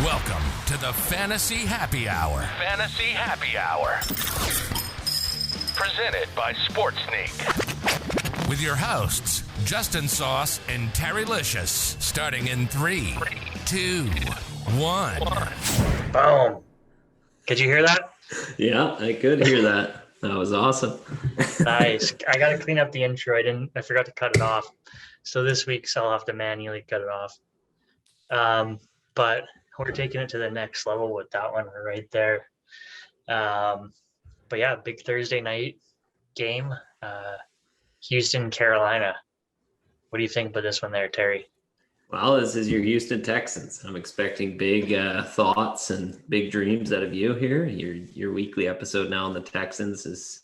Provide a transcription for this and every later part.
Welcome to the Fantasy Happy Hour. Fantasy Happy Hour. Presented by Sportsneak. With your hosts, Justin Sauce and Terry Licious. Starting in 3, 2, 1. Boom. Could you hear that? Yeah, I could hear that. That was awesome. Nice. I got to clean up the intro. I forgot to cut it off. So this week I'll have to manually cut it off. But we're taking it to the next level with that one right there. But yeah, big Thursday night game. Houston, Carolina. What do you think about this one there, Terry? Well, this is your Houston Texans. I'm expecting big thoughts and big dreams out of you here. Your weekly episode now on the Texans is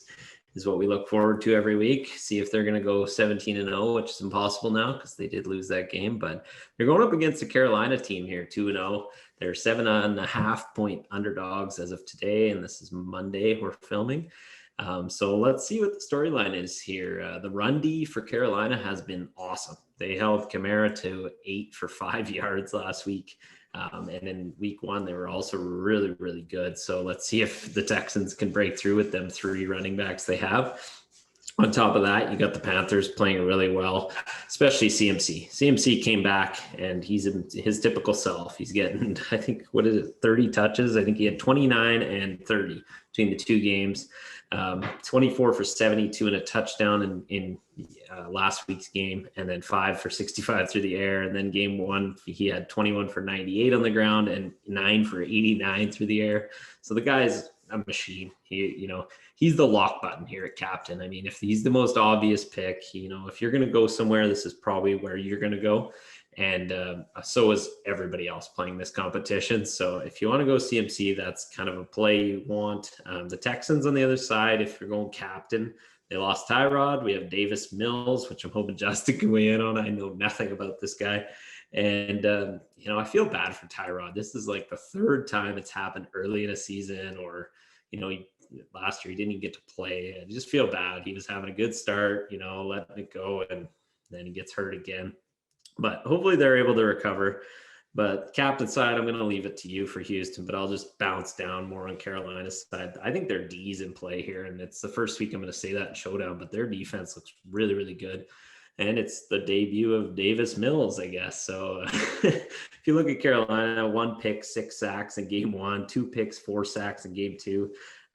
what we look forward to every week. See if they're going to go 17-0, which is impossible now because they did lose that game. But they're going up against the Carolina team here, 2-0. They're 7.5-point underdogs as of today, and this is Monday we're filming. So let's see what the storyline is here. The run D for Carolina has been awesome. They held Kamara to 8 for 5 yards last week. And in week 1, they were also really, really good. So let's see if the Texans can break through with them 3 running backs they have. On top of that, you got the Panthers playing really well, especially CMC. CMC came back, and he's his typical self. He's getting, I think, 30 touches? I think he had 29 and 30 between the 2 games. 24 for 72 and a touchdown in last week's game, and then 5 for 65 through the air. And then game 1, he had 21 for 98 on the ground and 9 for 89 through the air. So the guy's a machine. He's the lock button here at captain. I mean, if he's the most obvious pick, if you're going to go somewhere, this is probably where you're going to go. And so is everybody else playing this competition. So if you want to go CMC, that's kind of a play you want. The Texans on the other side, if you're going captain, they lost Tyrod. We have Davis Mills, which I'm hoping Justin can weigh in on. I know nothing about this guy. And, I feel bad for Tyrod. This is like the 3rd time it's happened early in a season, or, last year he didn't even get to play. I just feel bad. He was having a good start, letting it go, and then he gets hurt again. But hopefully they're able to recover. But captain side, I'm going to leave it to you for Houston, but I'll just bounce down more on Carolina's side. I think their D's in play here, and it's the first week I'm going to say that in Showdown, but their defense looks really, really good. And it's the debut of Davis Mills, I guess. So if you look at Carolina, 1 pick, 6 sacks in game 1, 2 picks, 4 sacks in game 2.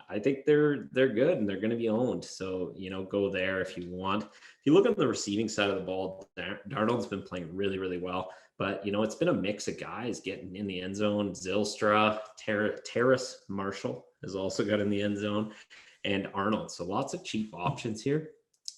I think they're good, and they're going to be owned. So, go there if you want. If you look at the receiving side of the ball, Darnold's been playing really, really well. But, it's been a mix of guys getting in the end zone. Zylstra, Terrace Marshall has also got in the end zone, and Arnold. So lots of cheap options here.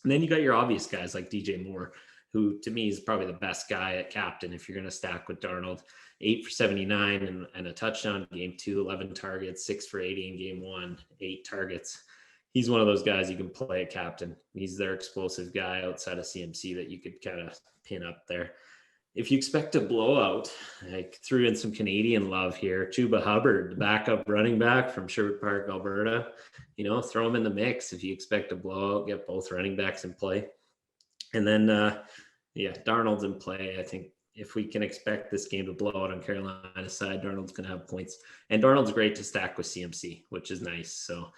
And then you got your obvious guys like DJ Moore, who to me is probably the best guy at captain if you're going to stack with Darnold. 8 for 79 and a touchdown in game 2, 11 targets, 6 for 80 in game 1, 8 targets. He's one of those guys you can play at captain. He's their explosive guy outside of CMC that you could kind of pin up there. If you expect a blowout, I threw in some Canadian love here. Chuba Hubbard, the backup running back from Sherwood Park, Alberta. Throw him in the mix. If you expect a blowout, get both running backs in play. And then, Darnold's in play. I think if we can expect this game to blow out on Carolina's side, Darnold's going to have points. And Darnold's great to stack with CMC, which is nice. So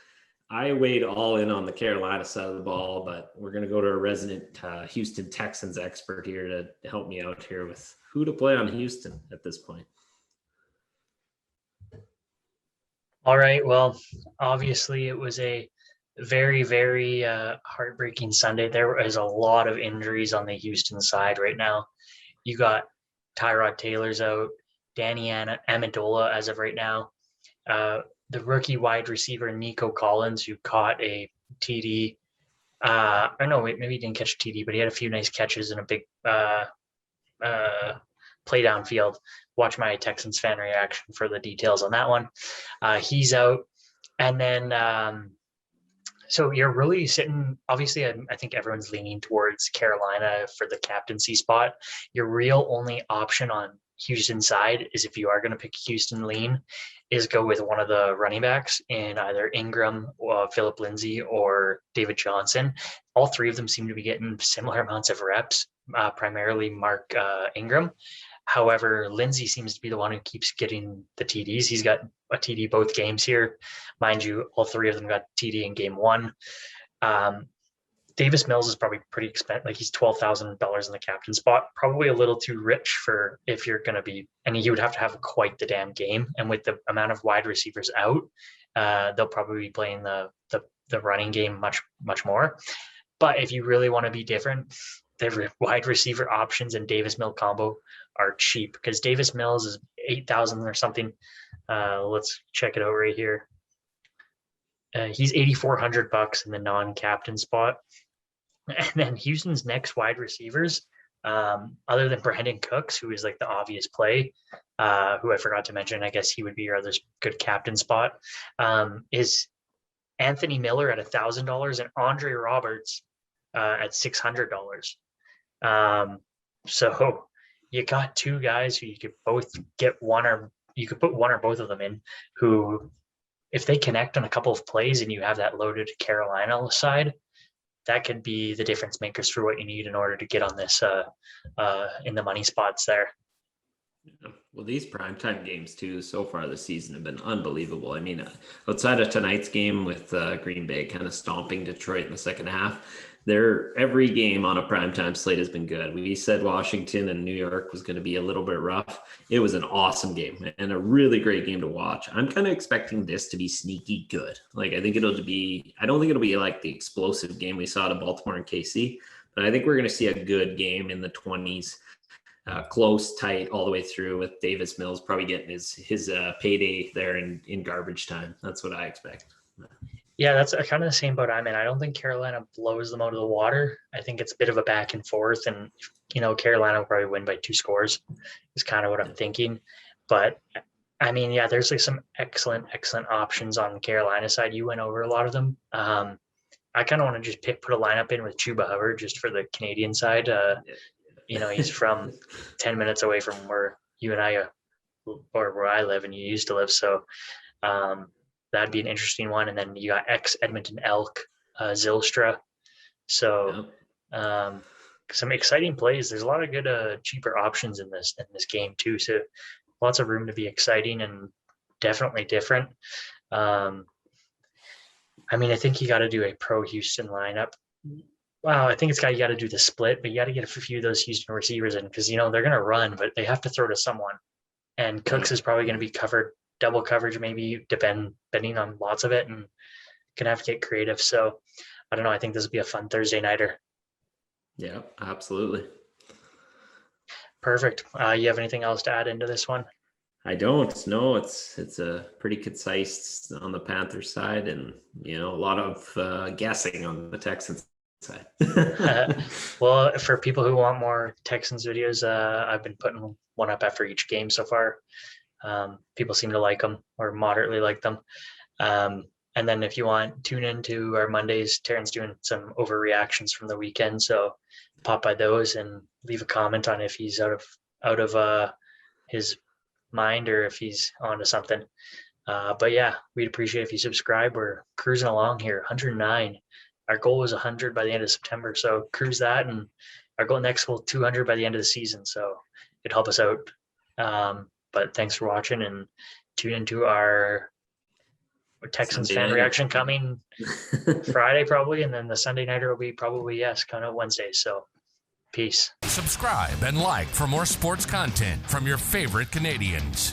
I weighed all in on the Carolina side of the ball, but we're going to go to a resident Houston Texans expert here to help me out here with who to play on Houston at this point. All right. Well, obviously it was a very, very heartbreaking Sunday. There is a lot of injuries on the Houston side right now. You got Tyrod Taylor's out, Danny Amendola as of right now. The rookie wide receiver, Nico Collins, who caught a TD. Maybe he didn't catch a TD, but he had a few nice catches and a big play downfield. Watch my Texans fan reaction for the details on that one. He's out. And then so you're really sitting, obviously, I think everyone's leaning towards Carolina for the captaincy spot. Your real only option on Houston side is, if you are going to pick Houston lean, is go with one of the running backs in either Ingram, Phillip Lindsay, or David Johnson. All 3 of them seem to be getting similar amounts of reps, primarily Mark Ingram. However, Lindsay seems to be the one who keeps getting the TDs. He's got a TD both games here. Mind you, all three of them got TD in game one. Davis Mills is probably pretty expensive. Like he's $12,000 in the captain spot. Probably a little too rich for if you're going to be, and he would have to have quite the damn game. And with the amount of wide receivers out, they'll probably be playing the running game much more. But if you really want to be different, the wide receiver options and Davis Mill combo are cheap because Davis Mills is 8,000 or something. Let's check it out right here. He's $8,400 in the non-captain spot. And then Houston's next wide receivers, other than Brandon Cooks, who is like the obvious play, who I forgot to mention, I guess he would be your other good captain spot, is Anthony Miller at $1,000 and Andre Roberts at $600. So you got two guys who you could both get one, or you could put one or both of them in, who, if they connect on a couple of plays and you have that loaded Carolina side, that could be the difference makers for what you need in order to get on this in the money spots there. Yeah. Well, these primetime games too, so far this season have been unbelievable. I mean, outside of tonight's game with Green Bay kind of stomping Detroit in the second half, every game on a primetime slate has been good. We said Washington and New York was going to be a little bit rough. It was an awesome game and a really great game to watch. I'm kind of expecting this to be sneaky good. Like, I don't think it'll be like the explosive game we saw to Baltimore and KC, but I think we're going to see a good game in the 20s. Close, tight, all the way through, with Davis Mills probably getting his payday there in garbage time. That's what I expect. Yeah, that's kind of the same boat I'm in. I don't think Carolina blows them out of the water. I think it's a bit of a back and forth, and Carolina will probably win by 2 scores is kind of what I'm thinking. But I mean, yeah, there's like some excellent options on the Carolina side. You went over a lot of them. I kind of want to just put a lineup in with Chuba Hubbard just for the Canadian side. He's from 10 minutes away from where you and I, or where I live and you used to live. So that'd be an interesting one. And then you got ex-Edmonton Elk, Zylstra. So some exciting plays. There's a lot of good cheaper options in this game too. So lots of room to be exciting and definitely different. I think you got to do a pro Houston lineup. Wow, I think you got to do the split, but you got to get a few of those Houston receivers in because, they're going to run, but they have to throw to someone. And Cooks is probably going to be covered, double coverage, maybe depending on lots of it, and going to have to get creative. So I don't know. I think this will be a fun Thursday nighter. Yeah, absolutely. Perfect. You have anything else to add into this one? I don't. No, it's a pretty concise on the Panthers side, and a lot of guessing on the Texans side. Well, for people who want more Texans videos, I've been putting one up after each game so far. People seem to like them, or moderately like them. And then if you want, tune into our Mondays. Taryn's doing some overreactions from the weekend, so pop by those and leave a comment on if he's out of his mind or if he's onto something. But yeah, we'd appreciate if you subscribe. We're cruising along here, 109. Our goal was 100 by the end of September, so cruise that, and our next goal 200 by the end of the season. So it'd help us out. But thanks for watching, and tune into our Texans fan reaction coming Friday probably, and then the Sunday nighter will be probably kind of Wednesday. So peace. Subscribe and like for more sports content from your favorite Canadians.